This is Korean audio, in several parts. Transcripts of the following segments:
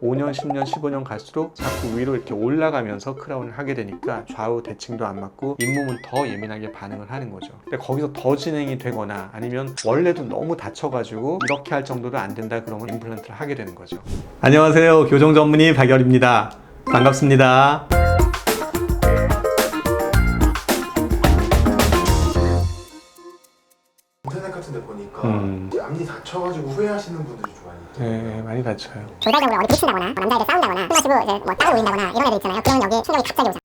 5년, 10년, 15년 갈수록 자꾸 위로 이렇게 올라가면서 크라운을 하게 되니까 좌우 대칭도 안 맞고 잇몸은 더 예민하게 반응을 하는 거죠. 근데 거기서 더 진행이 되거나 아니면 원래도 너무 다쳐가지고 이렇게 할 정도도 안 된다 그러면 임플란트를 하게 되는 거죠. 안녕하세요. 교정 전문의 박열입니다. 반갑습니다. 인터넷 같은 데 보니까 이제 앞니 다쳐가지고 후회하시는 분들이 좀 많이 있더라고요. 네, 많이 다쳐요. 결과적으로 어디 부딪힌다거나 남자애들 싸운다거나 끝마치고 이제 뭐 땀을 보인다거나 이런 애들 있잖아요. 그러면 여기에 충격이 갑자기 오죠.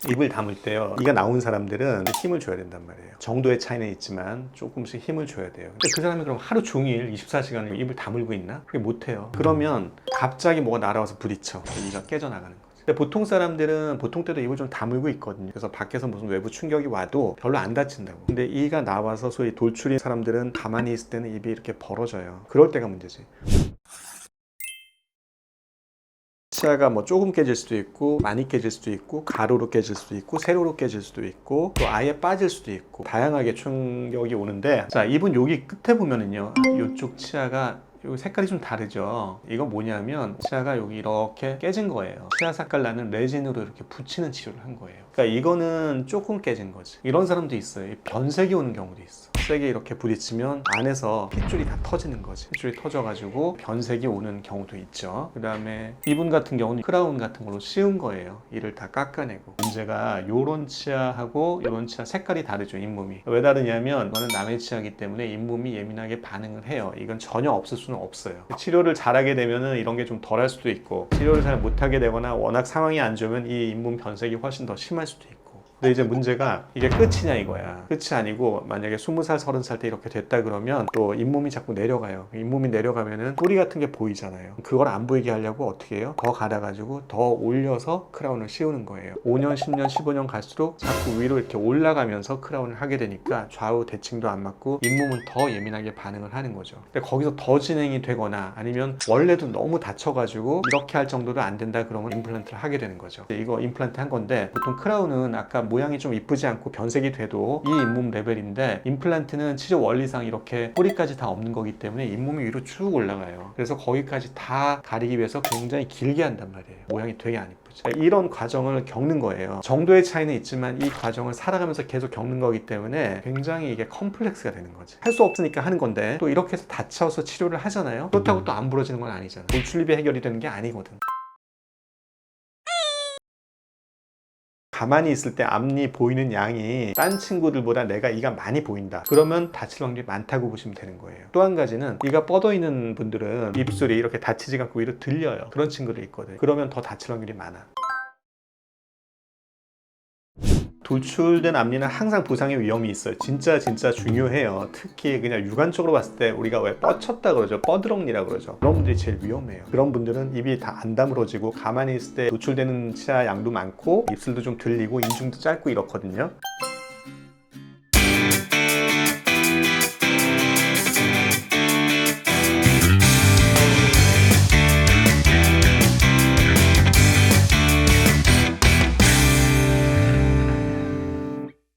입을 다물 때요, 이가 나온 사람들은 힘을 줘야 된단 말이에요. 정도의 차이는 있지만 조금씩 힘을 줘야 돼요. 근데 그 사람이 그럼 하루 종일 24시간을 입을 다물고 있나? 그게 못해요. 그러면 갑자기 뭐가 날아와서 부딪혀. 이가 깨져나가는 거죠. 근데 보통 사람들은 보통 때도 입을 좀 다물고 있거든요. 그래서 밖에서 무슨 외부 충격이 와도 별로 안 다친다고. 근데 이가 나와서 소위 돌출인 사람들은 가만히 있을 때는 입이 이렇게 벌어져요. 그럴 때가 문제지. 치아가 뭐 조금 깨질 수도 있고 많이 깨질 수도 있고 가로로 깨질 수도 있고 세로로 깨질 수도 있고 또 아예 빠질 수도 있고 다양하게 충격이 오는데, 자, 입은 여기 끝에 보면은요, 이쪽 치아가 여기 색깔이 좀 다르죠. 이건 뭐냐면 치아가 여기 이렇게 깨진 거예요. 치아 색깔 나는 레진으로 이렇게 붙이는 치료를 한 거예요. 그러니까 이거는 조금 깨진 거지. 이런 사람도 있어요. 변색이 오는 경우도 있어. 세게 이렇게 부딪히면 안에서 핏줄이 다 터지는 거지. 핏줄이 터져가지고 변색이 오는 경우도 있죠. 그 다음에 이분 같은 경우는 크라운 같은 걸로 씌운 거예요. 이를 다 깎아내고. 문제가 요런 치아하고 요런 치아 색깔이 다르죠. 잇몸이. 왜 다르냐면 이거는 남의 치아이기 때문에 잇몸이 예민하게 반응을 해요. 이건 전혀 없을 수는 없어요. 치료를 잘하게 되면은 이런 게 좀 덜 할 수도 있고, 치료를 잘 못하게 되거나 워낙 상황이 안 좋으면 이 잇몸 변색이 훨씬 더 심할 수도 있고. 근데 이제 문제가 이게 끝이냐 이거야. 끝이 아니고 만약에 20살, 30살 때 이렇게 됐다 그러면 또 잇몸이 자꾸 내려가요. 잇몸이 내려가면은 뿌리 같은 게 보이잖아요. 그걸 안 보이게 하려고 어떻게 해요? 더 갈아가지고 더 올려서 크라운을 씌우는 거예요. 5년, 10년, 15년 갈수록 자꾸 위로 이렇게 올라가면서 크라운을 하게 되니까 좌우 대칭도 안 맞고 잇몸은 더 예민하게 반응을 하는 거죠. 근데 거기서 더 진행이 되거나 아니면 원래도 너무 다쳐가지고 이렇게 할 정도도 안 된다 그러면 임플란트를 하게 되는 거죠. 이거 임플란트 한 건데, 보통 크라운은 아까 모양이 좀 이쁘지 않고 변색이 돼도 이 잇몸 레벨인데, 임플란트는 치료 원리상 이렇게 뿌리까지 다 없는 거기 때문에 잇몸이 위로 쭉 올라가요. 그래서 거기까지 다 가리기 위해서 굉장히 길게 한단 말이에요. 모양이 되게 안 이쁘죠. 이런 과정을 겪는 거예요. 정도의 차이는 있지만 이 과정을 살아가면서 계속 겪는 거기 때문에 굉장히 이게 컴플렉스가 되는 거지. 할 수 없으니까 하는 건데, 또 이렇게 해서 다쳐서 치료를 하잖아요. 그렇다고 또 안 부러지는 건 아니잖아. 돌출입이 해결이 되는 게 아니거든. 가만히 있을 때 앞니 보이는 양이 딴 친구들보다 내가 이가 많이 보인다, 그러면 다칠 확률이 많다고 보시면 되는 거예요. 또 한 가지는 이가 뻗어 있는 분들은 입술이 이렇게 닫히지 않고 위로 들려요. 그런 친구들이 있거든요. 그러면 더 다칠 확률이 많아. 돌출된 앞니는 항상 부상의 위험이 있어요. 진짜 중요해요. 특히 그냥 육안적으로 봤을 때 우리가 왜 뻗쳤다 그러죠. 뻐드렁니라 그러죠. 그런 분들이 제일 위험해요. 그런 분들은 입이 다 안 다물어지고 가만히 있을 때 노출되는 치아 양도 많고 입술도 좀 들리고 인중도 짧고 이렇거든요.